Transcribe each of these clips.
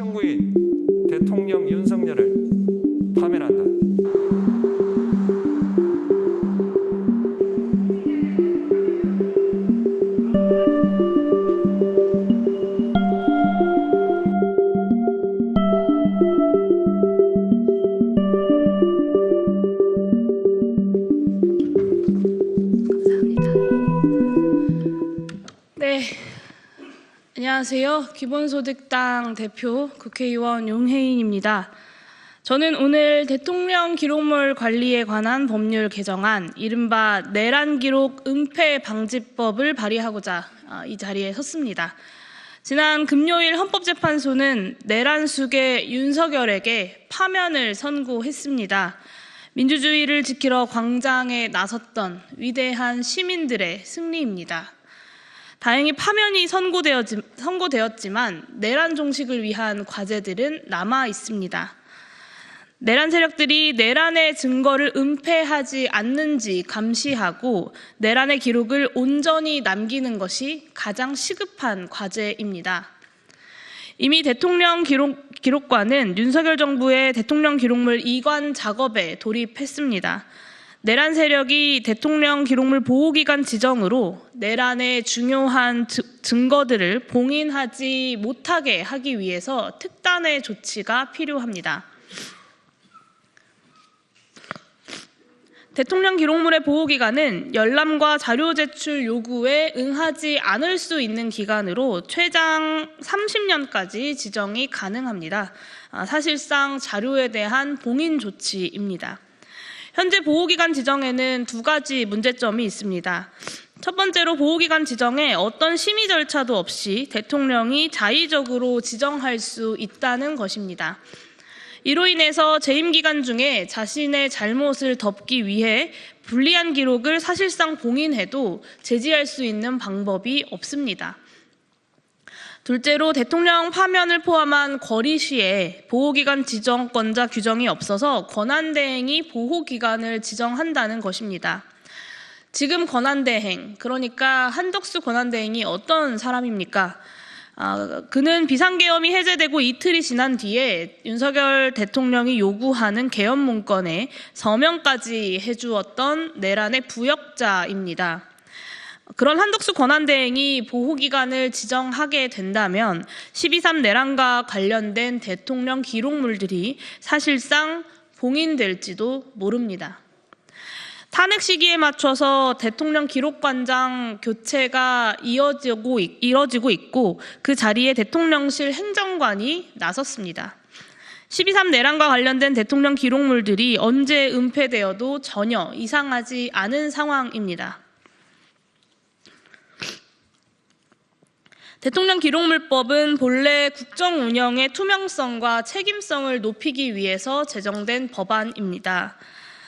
청구인 대통령 윤석열을 파면한다. 네, 안녕하세요. 기본소득당 대표 국회의원 용혜인입니다. 저는 오늘 대통령 기록물 관리에 관한 법률 개정안, 이른바 내란기록 은폐방지법을 발의하고자 이 자리에 섰습니다. 지난 금요일 헌법재판소는 내란숙의 윤석열에게 파면을 선고했습니다. 민주주의를 지키러 광장에 나섰던 위대한 시민들의 승리입니다. 다행히 파면이 선고되었지만 내란 종식을 위한 과제들은 남아 있습니다. 내란 세력들이 내란의 증거를 은폐하지 않는지 감시하고 내란의 기록을 온전히 남기는 것이 가장 시급한 과제입니다. 이미 대통령 기록관은 윤석열 정부의 대통령 기록물 이관 작업에 돌입했습니다. 내란 세력이 대통령 기록물 보호기간 지정으로 내란의 중요한 증거들을 봉인하지 못하게 하기 위해서 특단의 조치가 필요합니다. 대통령 기록물의 보호기간은 열람과 자료 제출 요구에 응하지 않을 수 있는 기간으로 최장 30년까지 지정이 가능합니다. 사실상 자료에 대한 봉인 조치입니다. 현재 보호기간 지정에는 두 가지 문제점이 있습니다. 첫 번째로 보호기간 지정에 어떤 심의 절차도 없이 대통령이 자의적으로 지정할 수 있다는 것입니다. 이로 인해서 재임 기간 중에 자신의 잘못을 덮기 위해 불리한 기록을 사실상 봉인해도 제지할 수 있는 방법이 없습니다. 둘째로 대통령 파면을 포함한 거리 시에 보호기간 지정권자 규정이 없어서 권한대행이 보호기간을 지정한다는 것입니다. 지금 권한대행, 그러니까 한덕수 권한대행이 어떤 사람입니까? 그는 비상계엄이 해제되고 이틀이 지난 뒤에 윤석열 대통령이 요구하는 계엄 문건에 서명까지 해주었던 내란의 부역자입니다. 그런 한덕수 권한대행이 보호기간을 지정하게 된다면 12.3 내란과 관련된 대통령 기록물들이 사실상 봉인될지도 모릅니다. 탄핵 시기에 맞춰서 대통령 기록관장 교체가 이뤄지고 있고 그 자리에 대통령실 행정관이 나섰습니다. 12.3 내란과 관련된 대통령 기록물들이 언제 은폐되어도 전혀 이상하지 않은 상황입니다. 대통령 기록물법은 본래 국정 운영의 투명성과 책임성을 높이기 위해서 제정된 법안입니다.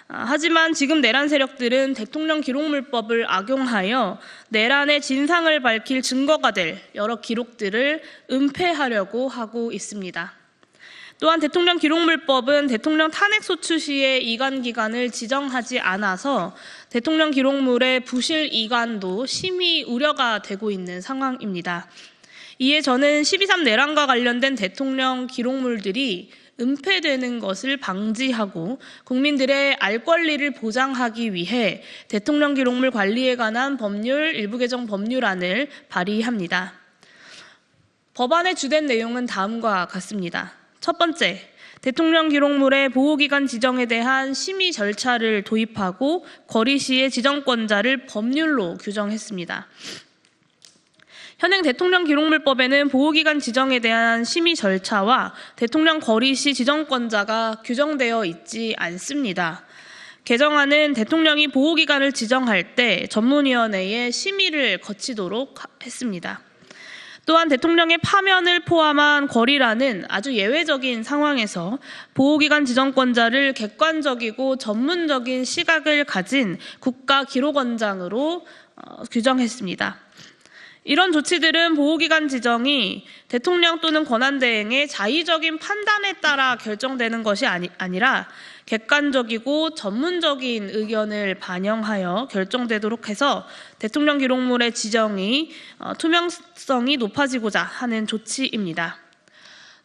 하지만 지금 내란 세력들은 대통령 기록물법을 악용하여 내란의 진상을 밝힐 증거가 될 여러 기록들을 은폐하려고 하고 있습니다. 또한 대통령 기록물법은 대통령 탄핵 소추 시에 이관 기간을 지정하지 않아서 대통령 기록물의 부실 이관도 심히 우려가 되고 있는 상황입니다. 이에 저는 12.3 내란과 관련된 대통령 기록물들이 은폐되는 것을 방지하고 국민들의 알 권리를 보장하기 위해 대통령 기록물 관리에 관한 법률 일부 개정 법률안을 발의합니다. 법안의 주된 내용은 다음과 같습니다. 첫 번째, 대통령 기록물의 보호기간 지정에 대한 심의 절차를 도입하고 거리 시의 지정권자를 법률로 규정했습니다. 현행 대통령 기록물법에는 보호기간 지정에 대한 심의 절차와 대통령 거리 시 지정권자가 규정되어 있지 않습니다. 개정안은 대통령이 보호기간을 지정할 때 전문위원회의 심의를 거치도록 했습니다. 또한 대통령의 파면을 포함한 거리라는 아주 예외적인 상황에서 보호기간 지정권자를 객관적이고 전문적인 시각을 가진 국가기록원장으로 규정했습니다. 이런 조치들은 보호기간 지정이 대통령 또는 권한대행의 자의적인 판단에 따라 결정되는 것이 아니라 객관적이고 전문적인 의견을 반영하여 결정되도록 해서 대통령 기록물의 지정이 투명성이 높아지고자 하는 조치입니다.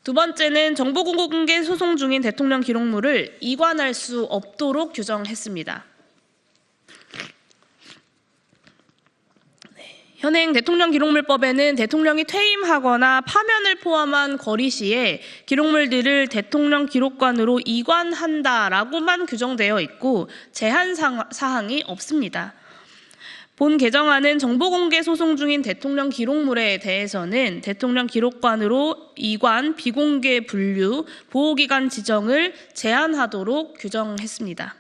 두 번째는 정보공개 소송 중인 대통령 기록물을 이관할 수 없도록 규정했습니다. 현행 대통령 기록물법에는 대통령이 퇴임하거나 파면을 포함한 거리 시에 기록물들을 대통령 기록관으로 이관한다라고만 규정되어 있고 제한 사항이 없습니다. 본 개정안은 정보공개 소송 중인 대통령 기록물에 대해서는 대통령 기록관으로 이관, 비공개 분류, 보호기간 지정을 제한하도록 규정했습니다.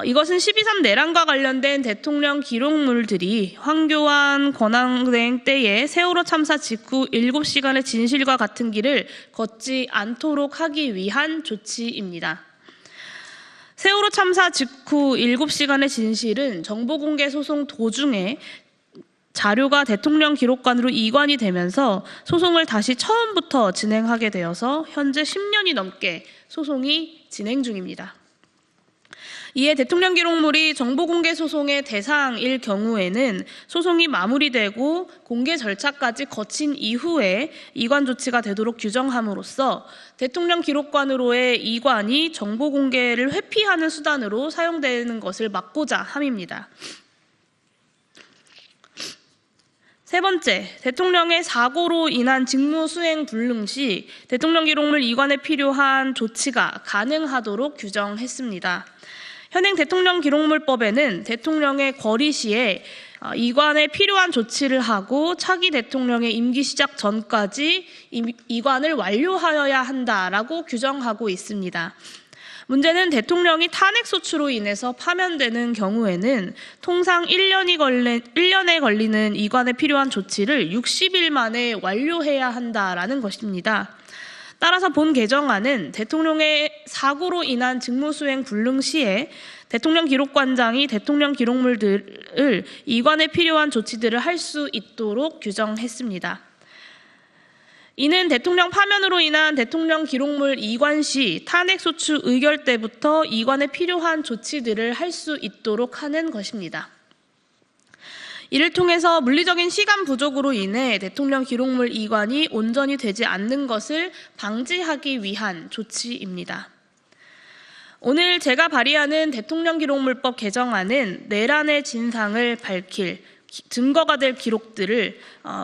이것은 12.3 내란과 관련된 대통령 기록물들이 황교안 권한대행 때에 세월호 참사 직후 7시간의 진실과 같은 길을 걷지 않도록 하기 위한 조치입니다. 세월호 참사 직후 7시간의 진실은 정보공개 소송 도중에 자료가 대통령 기록관으로 이관이 되면서 소송을 다시 처음부터 진행하게 되어서 현재 10년이 넘게 소송이 진행 중입니다. 이에 대통령 기록물이 정보공개 소송의 대상일 경우에는 소송이 마무리되고 공개 절차까지 거친 이후에 이관 조치가 되도록 규정함으로써 대통령 기록관으로의 이관이 정보공개를 회피하는 수단으로 사용되는 것을 막고자 함입니다. 세 번째, 대통령의 사고로 인한 직무수행 불능 시 대통령 기록물 이관에 필요한 조치가 가능하도록 규정했습니다. 현행 대통령 기록물법에는 대통령의 거리 시에 이관에 필요한 조치를 하고 차기 대통령의 임기 시작 전까지 이관을 완료하여야 한다라고 규정하고 있습니다. 문제는 대통령이 탄핵소추로 인해서 파면되는 경우에는 통상 1년에 걸리는 이관에 필요한 조치를 60일 만에 완료해야 한다라는 것입니다. 따라서 본 개정안은 대통령의 사고로 인한 직무수행 불능 시에 대통령 기록관장이 대통령 기록물들을 이관에 필요한 조치들을 할 수 있도록 규정했습니다. 이는 대통령 파면으로 인한 대통령 기록물 이관 시 탄핵소추 의결 때부터 이관에 필요한 조치들을 할 수 있도록 하는 것입니다. 이를 통해서 물리적인 시간 부족으로 인해 대통령 기록물 이관이 온전히 되지 않는 것을 방지하기 위한 조치입니다. 오늘 제가 발의하는 대통령 기록물법 개정안은 내란의 진상을 밝힐 증거가 될 기록들을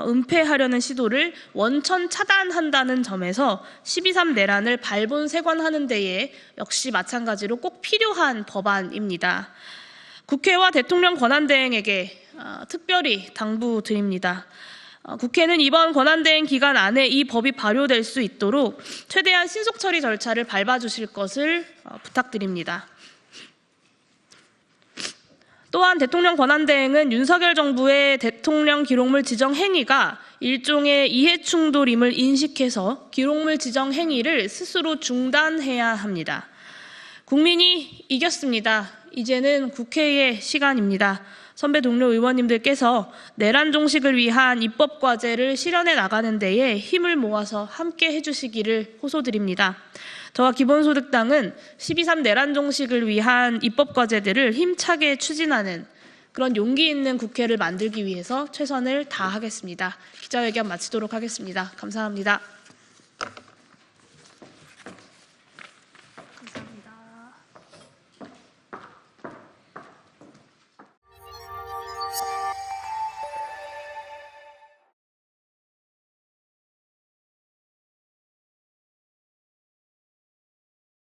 은폐하려는 시도를 원천 차단한다는 점에서 12.3 내란을 발본색원하는 데에 역시 마찬가지로 꼭 필요한 법안입니다. 국회와 대통령 권한대행에게 특별히 당부드립니다. 국회는 이번 권한대행 기간 안에 이 법이 발효될 수 있도록 최대한 신속 처리 절차를 밟아주실 것을 부탁드립니다. 또한 대통령 권한대행은 윤석열 정부의 대통령 기록물 지정 행위가 일종의 이해충돌임을 인식해서 기록물 지정 행위를 스스로 중단해야 합니다. 국민이 이겼습니다. 이제는 국회의 시간입니다. 선배 동료 의원님들께서 내란 종식을 위한 입법 과제를 실현해 나가는 데에 힘을 모아서 함께 해주시기를 호소드립니다. 저와 기본소득당은 12.3 내란 종식을 위한 입법 과제들을 힘차게 추진하는 그런 용기 있는 국회를 만들기 위해서 최선을 다하겠습니다. 기자회견 마치도록 하겠습니다. 감사합니다.